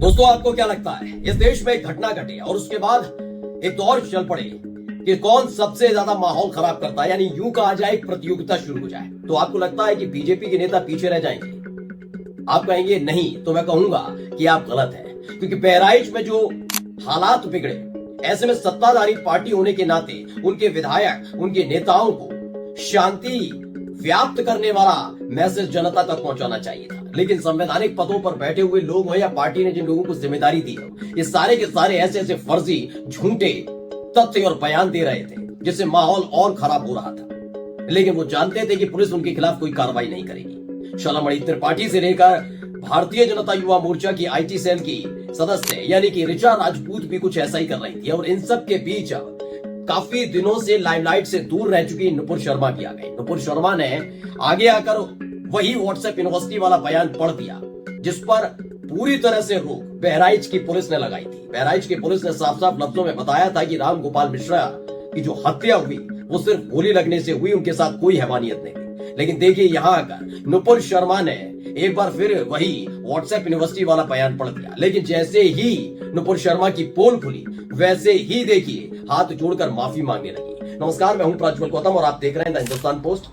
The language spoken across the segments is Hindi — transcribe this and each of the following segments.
दोस्तों, आपको क्या लगता है इस देश में एक घटना घटे और उसके बाद एक दौर चल पड़े कि कौन सबसे ज्यादा माहौल खराब करता है, यानी यूं कहा जाए एक प्रतियोगिता शुरू हो जाए, तो आपको लगता है कि बीजेपी के नेता पीछे रह जाएंगे? आप कहेंगे नहीं, तो मैं कहूंगा कि आप गलत हैं, क्योंकि बहराइच में जो हालात बिगड़े, ऐसे में सत्ताधारी पार्टी होने के नाते उनके विधायक, उनके नेताओं को शांति व्याप्त करने वाला मैसेज जनता तक पहुंचाना चाहिए था। लेकिन संवैधानिक पदों पर बैठे हुए लोग हो या पार्टी ने जिन लोगों को जिम्मेदारी दी हो, ये सारे के सारे ऐसे ऐसे फर्जी, झूठे तथ्य और बयान दे रहे थे जिससे माहौल और खराब हो रहा था। लेकिन वो जानते थे कि पुलिस उनके खिलाफ कोई कार्रवाई नहीं करेगी। शलमणि त्रिपाठी से लेकर भारतीय जनता युवा मोर्चा की आईटी सेल की सदस्य यानी कि ऋचा राजपूत भी कुछ ऐसा ही कर रही थी। और इन सब के बीच काफी दिनों से लाइमलाइट से दूर रह चुकी नुपुर शर्मा की आ गई। नुपुर शर्मा ने आगे आकर वही व्हाट्सएप यूनिवर्सिटी वाला बयान पढ़ दिया जिस पर पूरी तरह से रोक बहराइच की पुलिस ने लगाई थी। बहराइच की पुलिस ने साफ साफ लफ्जों में बताया था कि राम गोपाल मिश्रा की जो हत्या हुई वो सिर्फ गोली लगने से हुई, उनके साथ कोई हैवानियत नहीं थी। लेकिन देखिए, यहां आकर नुपुर शर्मा ने एक बार फिर वही व्हाट्सएप यूनिवर्सिटी वाला बयान पढ़ दिया। लेकिन जैसे ही नुपुर शर्मा की पोल खुली, वैसे ही देखिए हाथ जोड़कर माफी मांगने लगी। नमस्कार, मैं हूं प्रज्वल गौतम और आप देख रहे हैं द हिंदुस्तान पोस्ट।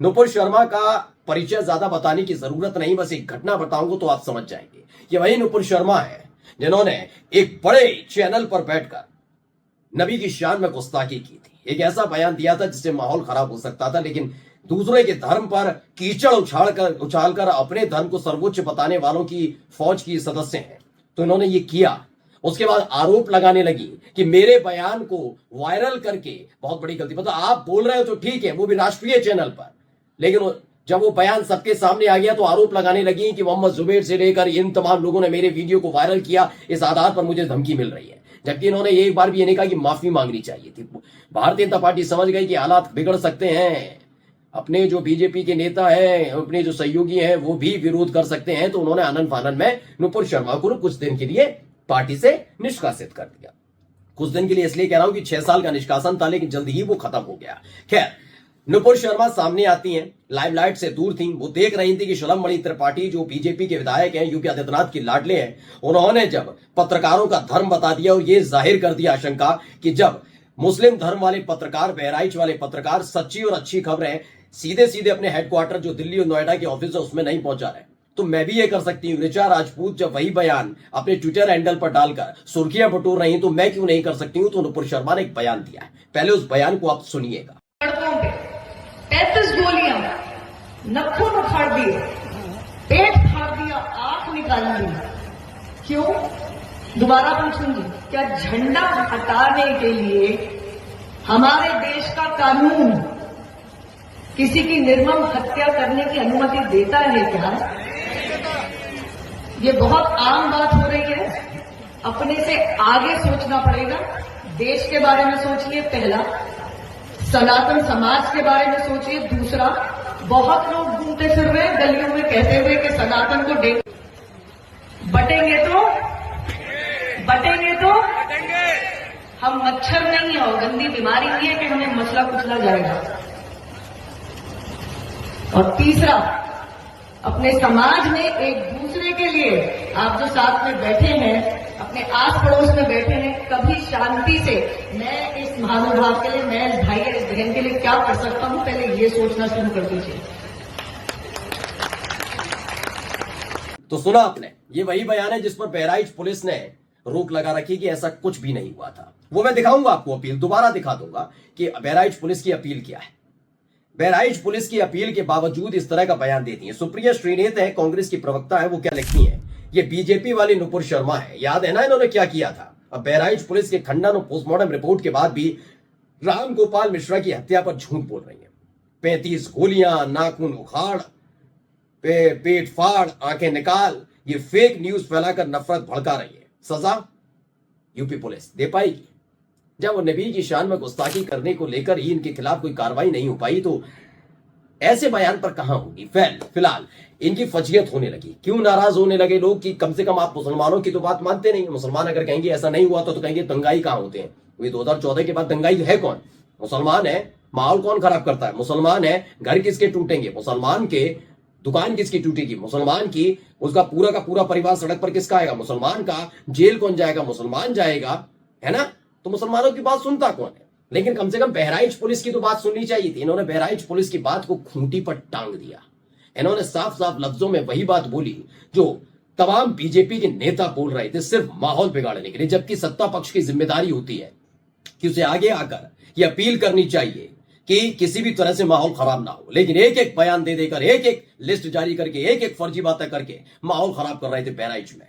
नुपुर शर्मा का परिचय ज्यादा बताने की जरूरत नहीं, बस एक घटना बताऊंगा तो आप समझ जाएंगे। ये वही नुपुर शर्मा है जिन्होंने एक बड़े चैनल पर बैठकर नबी की शान में गुस्ताखी की थी। एक ऐसा बयान दिया था जिससे माहौल खराब हो सकता था, लेकिन दूसरे के धर्म पर कीचड़ उछालकर अपने धर्म को सर्वोच्च बताने वालों की फौज की सदस्य हैं, तो इन्होंने ये किया। उसके बाद आरोप लगाने लगी कि मेरे बयान को वायरल करके बहुत बड़ी गलती, मतलब आप बोल रहे हो तो ठीक है, वो भी राष्ट्रीय चैनल पर, लेकिन जब वो बयान सबके सामने आ गया तो आरोप लगाने लगी कि मोहम्मद जुबैर से लेकर इन तमाम लोगों ने मेरे वीडियो को वायरल किया, इस आधार पर मुझे धमकी मिल रही है। जबकि इन्होंने एक बार भी ये नहीं कहा कि माफी मांगनी चाहिए थी। भारतीय जनता पार्टी समझ गई कि हालात बिगड़ सकते हैं, अपने जो बीजेपी के नेता हैं, अपने जो सहयोगी हैं, वो भी विरोध कर सकते हैं, तो उन्होंने आनन फानन में नुपुर शर्मा को कुछ दिन के लिए पार्टी से निष्कासित कर दिया। कुछ दिन के लिए इसलिए कह रहा हूं कि 6 साल का निष्कासन था, लेकिन जल्दी ही वो खत्म हो गया। खैर, नुपुर शर्मा सामने आती हैं, लाइमलाइट से दूर थी। वो देख रही थी कि शलमणि त्रिपाठी जो बीजेपी के विधायक हैं, योगी आदित्यनाथ की लाडले हैं, उन्होंने जब पत्रकारों का धर्म बता दिया और ये जाहिर कर दिया आशंका कि जब मुस्लिम धर्म वाले पत्रकार, बहराइच वाले पत्रकार सच्ची और अच्छी खबरें सीधे सीधे अपने हेडक्वार्टर जो दिल्ली और नोएडा के ऑफिस है उसमें नहीं पहुंचा रहे, तो मैं भी ये कर सकती हूँ। ऋचा राजपूत जब वही बयान अपने ट्विटर हैंडल पर डालकर सुर्खियां बटोर रही, तो मैं क्यों नहीं कर सकती हूँ? तो नुपुर शर्मा ने एक बयान दिया है, पहले उस बयान को आप सुनिएगा। 35 गोलियां नखून उखाड़ दिए, पेट फाड़ दिया, आंख निकाल ली। क्यों? दोबारा पूछूंगी, क्या झंडा हटाने के लिए हमारे देश का कानून किसी की निर्मम हत्या करने की अनुमति देता है क्या? ये बहुत आम बात हो रही है। अपने से आगे सोचना पड़ेगा। देश के बारे में सोचिए, पहला। सनातन समाज के बारे में सोचिए, दूसरा। बहुत लोग घूमते फिर रहे गलियों में कहते हुए कि सनातन को बटेंगे तो हम मच्छर नहीं है और गंदी बीमारी नहीं है कि हमें मसला कुचला जाएगा। और तीसरा, अपने समाज में एक दूसरे के लिए आप जो साथ में बैठे हैं, अपने आस पड़ोस में बैठे हैं, कभी शांति से मैं इस महानुभाव के लिए, मैं इस भाई इस बहन के लिए क्या कर सकता हूं, पहले ये सोचना शुरू कर दीजिए। तो सुना आपने, ये वही बयान है जिस पर बहराइच पुलिस ने रोक लगा रखी कि ऐसा कुछ भी नहीं हुआ था। वो मैं दिखाऊंगा आपको, अपील दोबारा दिखा दूंगा कि बहराइच पुलिस की अपील क्या है। बहराइच पुलिस की अपील के बावजूद इस तरह का बयान देती है। सुप्रिया श्रीनेत है, कांग्रेस की प्रवक्ता है, वो क्या लिखती है, ये बीजेपी वाली नुपुर शर्मा है। याद है ना इन्होंने क्या किया था? अब बहराइच पुलिस के खंडन और पोस्टमार्टम रिपोर्ट के बाद भी राम गोपाल मिश्रा की हत्या पर झूठ बोल रही है। 35 गोलियां, नाखून उखाड़, पेट फाड़, आंखें निकाल, ये फेक न्यूज फैलाकर नफरत भड़का रही है। सजा यूपी पुलिस दे पाएगी? जब वो नबी की शान में गुस्ताखी करने को लेकर ही इनके खिलाफ कोई कार्रवाई नहीं हो पाई, तो ऐसे बयान पर कहां होगी? फिलहाल इनकी फजीयत होने लगी। क्यों नाराज होने लगे लोग कि कम से कम आप मुसलमानों की तो बात मानते नहीं। मुसलमान अगर कहेंगे ऐसा नहीं हुआ तो कहेंगे दंगाई कहां होते हैं? वही 2014 के बाद दंगाई है कौन? मुसलमान है। माहौल कौन खराब करता है? मुसलमान है। घर किसके टूटेंगे? मुसलमान के दुकान किसकी टूटेगी? मुसलमान की। उसका पूरा का पूरा परिवार सड़क पर किसका आएगा? मुसलमान का। जेल कौन जाएगा? मुसलमान जाएगा, है ना? तो मुसलमानों की बात सुनता कौन है? लेकिन कम से कम बहराइच पुलिस की तो बात सुननी चाहिए थी। इन्होंने बहराइच पुलिस की बात को खूंटी पर टांग दिया। इन्होंने साफ साफ लफ्जों में वही बात बोली जो तमाम बीजेपी के नेता बोल रहे थे, सिर्फ माहौल बिगाड़ने के लिए, जबकि सत्ता पक्ष की जिम्मेदारी होती है कि उसे आगे आकर यह अपील करनी चाहिए कि किसी भी तरह से माहौल खराब ना हो। लेकिन एक एक बयान दे देकर, एक एक लिस्ट जारी करके, एक एक फर्जी बातें करके माहौल खराब कर रहे थे बहराइच में।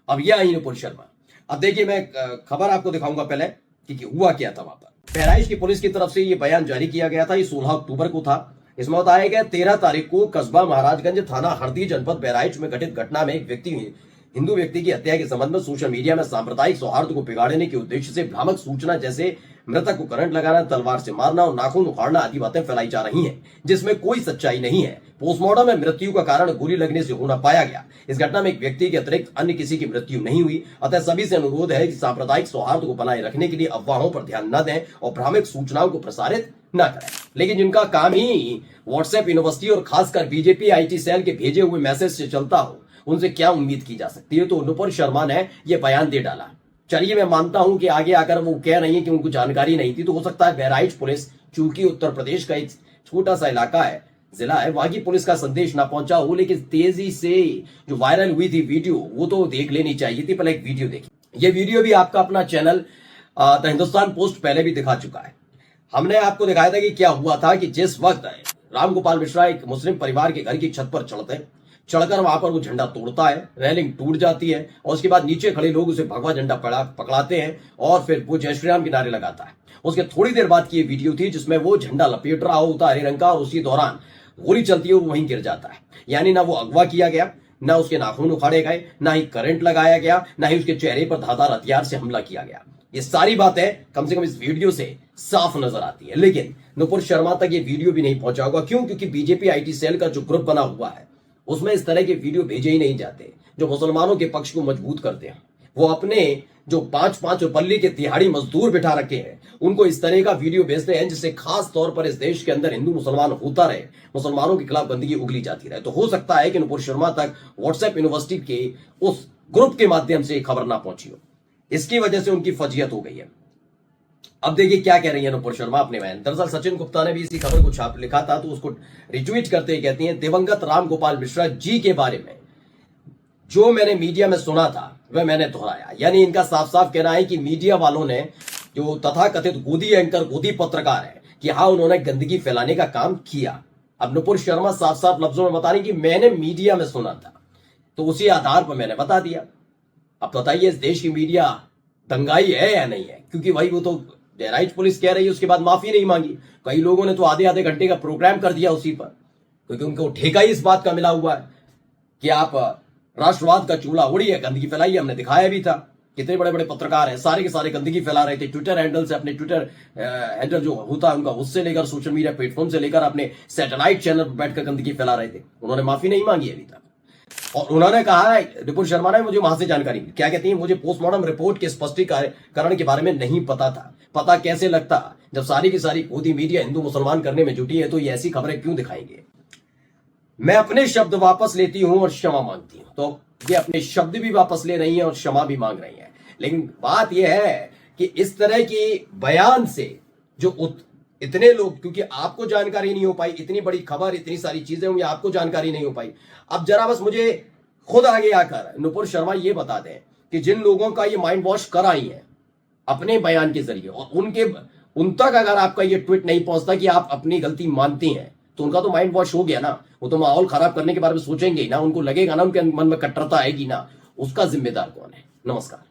अब यह आई नुपुर शर्मा। अब देखिए, मैं खबर आपको दिखाऊंगा पहले कि हुआ क्या था वहां पर। बहराइच की पुलिस की तरफ से यह बयान जारी किया गया था। ये 16 अक्टूबर को था। इसमें बताया गया 13 तारीख को कस्बा महाराजगंज, थाना हरदी, जनपद बहराइच में घटित घटना में एक हिंदू व्यक्ति की हत्या के संबंध में सोशल मीडिया में सांप्रदायिक सौहार्द को बिगाड़ने के उद्देश्य से भ्रामक सूचना जैसे मृतक को करंट लगाना, तलवार से मारना और नाखून उखाड़ना आदि बातें फैलाई जा रही हैं, जिसमें कोई सच्चाई नहीं है। पोस्टमार्टम में मृत्यु का कारण गोली लगने से होना पाया गया। इस घटना में एक व्यक्ति के अतिरिक्त अन्य किसी की मृत्यु नहीं हुई। अतः सभी से अनुरोध है कि सांप्रदायिक सौहार्द को बनाए रखने के लिए अफवाहों पर ध्यान न दें और भ्रामक सूचनाओं को प्रसारित न करें। लेकिन जिनका काम ही व्हाट्सएप यूनिवर्सिटी और खासकर बीजेपी IT सेल के भेजे हुए मैसेज से चलता हो, उनसे क्या उम्मीद की जा सकती है? तो नुपुर शर्मा ने यह बयान दे डाला। चलिए, मैं मानता हूं कि आगे आकर वो कह रही है कि उनको जानकारी नहीं थी, तो हो सकता है बहराइच पुलिस, चूंकि उत्तर प्रदेश का एक छोटा सा इलाका है, जिला है, वहां की पुलिस का संदेश ना पहुंचा हो। लेकिन तेजी से जो वायरल हुई थी वीडियो, वो तो देख लेनी चाहिए थी। पहले एक वीडियो देखिए। ये वीडियो भी आपका अपना चैनल द हिंदुस्तान पोस्ट पहले भी दिखा चुका है। हमने आपको दिखाया था कि क्या हुआ था कि जिस वक्त रामगोपाल मिश्रा एक मुस्लिम परिवार के घर की छत पर चढ़कर वहां पर वो झंडा तोड़ता है, रेलिंग टूट जाती है और उसके बाद नीचे खड़े लोग उसे भगवा झंडा पकड़ाते हैं और फिर वो जय श्री राम के नारे लगाता है। उसके थोड़ी देर बाद की ये वीडियो थी जिसमें वो झंडा लपेट रहा होता है हरे रंग का और उसी दौरान गोली चलती है और वहीं गिर जाता है। यानी ना वो अगवा किया गया, ना उसके नाखून उखाड़े गए, ना ही करंट लगाया गया, ना ही उसके चेहरे पर धारदार हथियार से हमला किया गया। ये सारी बातें कम से कम इस वीडियो से साफ नजर आती है। लेकिन नुपुर शर्मा तक ये वीडियो भी नहीं पहुंचा होगा। क्यों? क्योंकि बीजेपी IT सेल का जो ग्रुप बना हुआ है उसमें इस तरह के वीडियो भेजे ही नहीं जाते जो मुसलमानों के पक्ष को मजबूत करते हैं। वो अपने जो 5-5 पल्ली के दिहाड़ी मजदूर बिठा रखे हैं, उनको इस तरह का वीडियो भेजते हैं जिससे खास तौर पर इस देश के अंदर हिंदू मुसलमान होता रहे, मुसलमानों के खिलाफ गंदगी उगली जाती रहे। तो हो सकता है कि नुपुर शर्मा तक व्हाट्सएप यूनिवर्सिटी के उस ग्रुप के माध्यम से खबर ना पहुंची हो, इसकी वजह से उनकी फजीयत हो गई है। अब देखिए क्या कह रही है नुपुर शर्मा अपने बयान। दरअसल सचिन गुप्ता ने भी इसी खबर को छाप लिखा था, तो उसको रिट्वीट करते ही कहती हैं, दिवंगत रामगोपाल मिश्रा जी के बारे में जो मैंने मीडिया में सुना था वह मैंने दोहराया। यानी इनका साफ साफ कहना है कि मीडिया वालों ने, जो तथाकथित गोदी एंकर, गोदी पत्रकार है, कि हाँ उन्होंने गंदगी फैलाने का काम किया। अब नुपुर शर्मा साफ साफ लफ्जों में बता रही कि मैंने मीडिया में सुना था, तो उसी आधार पर मैंने बता दिया। अब बताइए इस देश की मीडिया दंगाई है या नहीं है? क्योंकि भाई वो तो बहराइच पुलिस कह रही है, उसके बाद माफी नहीं मांगी। कई लोगों ने तो आधे घंटे का प्रोग्राम कर दिया उसी पर, क्योंकि उनको ठेका ही इस बात का मिला हुआ है कि आप राष्ट्रवाद का चूल्हा उड़िए, गंदगी फैलाइए। हमने दिखाया भी था, कितने बड़े बड़े पत्रकार हैं, सारे के सारे गंदगी फैला रहे थे। ट्विटर हैंडल से, अपने ट्विटर हैंडल जो होता है उनका, उससे लेकर सोशल मीडिया प्लेटफॉर्म से लेकर अपने सैटेलाइट चैनल पर बैठकर गंदगी फैला रहे थे। उन्होंने माफी नहीं मांगी अभी तक। और उन्होंने कहा है, नुपुर शर्मा ने, मुझे वहां से जानकारी मिली, क्या कहती है, मुझे पोस्टमार्टम रिपोर्ट के स्पष्टीकरण के बारे में नहीं पता था। पता कैसे लगता जब सारी की सारी गोदी मीडिया हिंदू मुसलमान करने में जुटी है, तो ये ऐसी खबरें क्यों दिखाएंगे? मैं अपने शब्द वापस लेती हूं और क्षमा मांगती हूं। तो ये अपने शब्द भी वापस ले रही है और क्षमा भी मांग रही है। लेकिन बात यह है कि इस तरह की बयान से जो इतने लोग, क्योंकि आपको जानकारी नहीं हो पाई, इतनी बड़ी खबर, इतनी सारी चीजें हुई, आपको जानकारी नहीं हो पाई। अब जरा बस मुझे खुद आगे आकर नुपुर शर्मा ये बता दें कि जिन लोगों का ये माइंड वॉश कर आई है अपने बयान के जरिए, और उन तक अगर आपका ये ट्वीट नहीं पहुंचता कि आप अपनी गलती मानती हैं, तो उनका तो माइंड वॉश हो गया ना। वो तो माहौल खराब करने के बारे में सोचेंगे ही ना, उनको लगेगा ना, उनके मन में कट्टरता आएगी ना। उसका जिम्मेदार कौन है? नमस्कार।